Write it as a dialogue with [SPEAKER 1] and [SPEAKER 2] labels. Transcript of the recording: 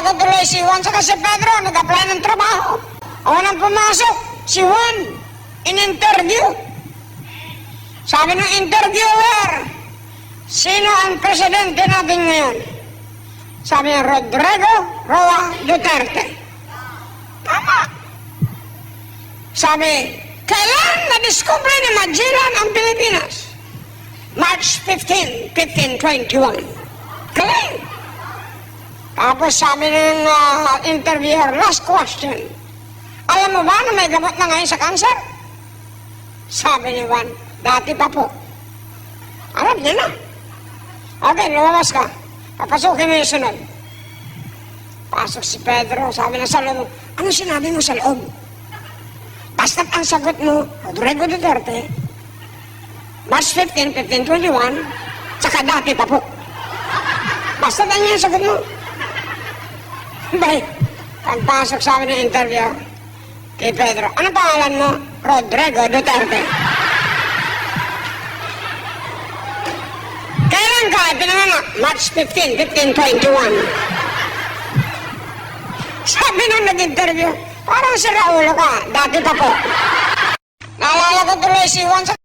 [SPEAKER 1] ko tuloy si Juan saka si Pedro, nag-apply ng trabaho. Ako nang pumasok, si Juan, in-interview. Sabi ng interviewer, sino ang presidente natin ngayon? Sabi niya, Rodrigo Roa Duterte. Tama. Sabi, kailan na-discover ni Magellan ang Pilipinas? March 15, 1521. Kailan? Tapos sabi ng interviewer, last question. Alam mo ba na may gamot na ngayon sa cancer? Sabi ni Juan, dati pa po. Alam niya na. Okay, lumabas ka. Papasukin mo yung sunod. Pasok si Pedro, sabi na sa loob, ano sinabi mo sa loob? Basta't ang sagot mo, Rodrigo Duterte, March 15, 1521, tsaka dati pa po. Basta't ang yung sagot mo. Bay, pagpasok sa amin ng interview kay Pedro, ano pangalan mo? Rodrigo Duterte. Kailan ka pinanganak? March 15, 1521. Sabi nung nag-interview, parang si Raulo ka, dati pa po. Naalala ko tuloy si Juan sa